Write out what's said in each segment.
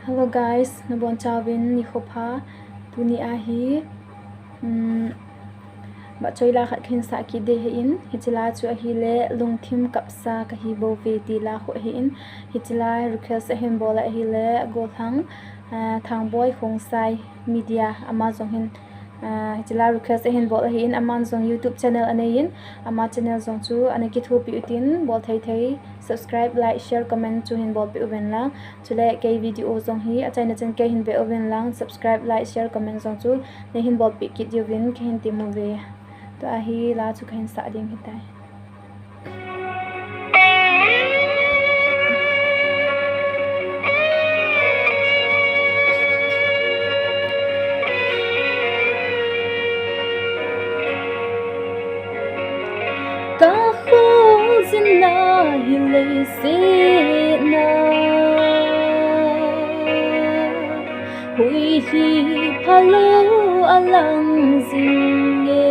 Hello guys, nabon chawin ni khopha tuni ahi ba choila khat khin sa ki de in hichila chu ahi le lungthim kapsa ka hi bo ve ti la kho hi in hichila request hen bola ahi le go thang boy khong sai media amazon hin hichila request hen bola hi in amazon YouTube channel anayin ama channel zong chu anaki thu pi utin bol thai subscribe like share comment chu hin bol pi uben lang chule ke video zong hi achaina chen ke hin be uben lang subscribe like share comment zong chu ne hin bol pi kit yovin ke hin ti mu ve to ahi la chu khin sa ding hitai ka khol zina hile se na hui hi phalo alang zinge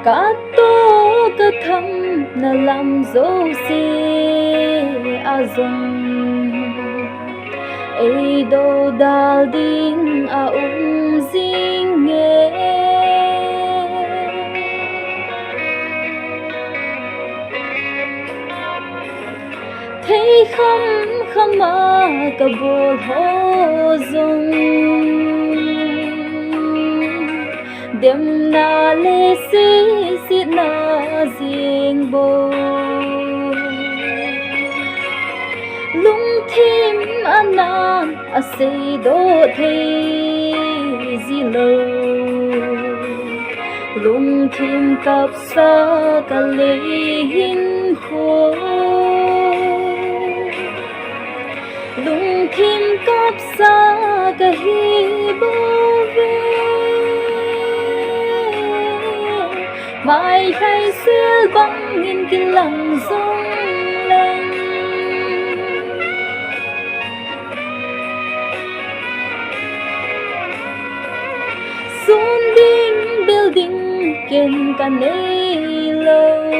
ka to ka tham na lam zo se azong ei do dal din a zinge thấy khăm mà cả bộ hồ dung đêm na lê xí na riêng bồ lung thêm anh an à xây đô thấy gì lâu lung thêm cặp xa cả lê hin khô lung thêm cặp xa cả hi bô về mai khai xưa băng nghìn cái lăng rong lên xuân đinh building kiên cả nay lâu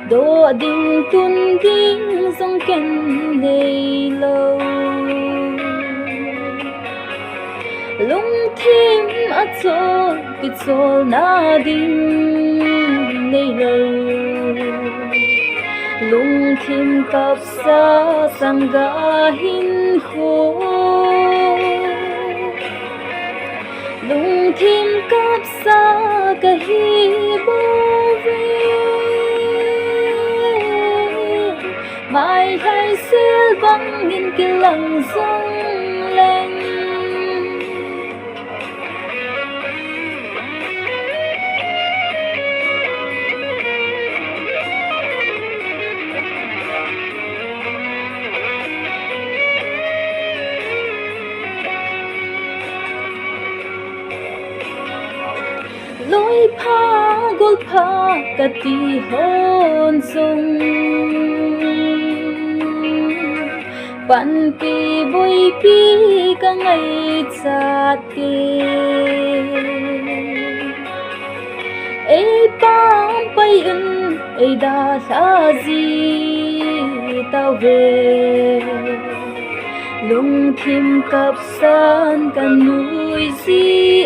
đô đinh tuân đinh dòng kén nay lâu lung thêm ở chỗ cái chỗ na đinh nay lâu lung thêm cặp xa sang ga hin khô lung thêm cặp xa cả hi bô về mai khai xưa băng nghìn cái lăng rong lên lối pha gol pha cả ti hôn sung pan pi vui pi cả ngày chát kê ei pam pai un ei da sa gì tao về lung thêm cặp san cả núi gì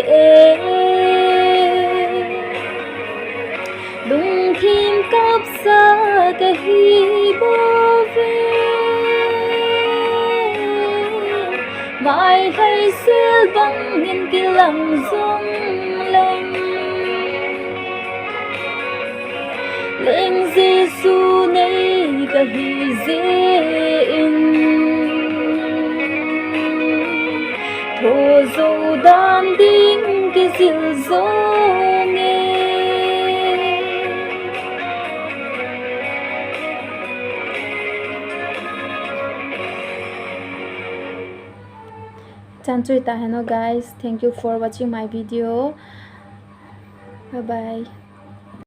lung thêm cặp xa cả hi bô về mai khai xưa băng nghìn cái lăng rong lên lên Giêsu này cả hi dễ in thô dâu đan đinh cái dịu gió nghe Hello guys, thank you for watching my video. Bye bye.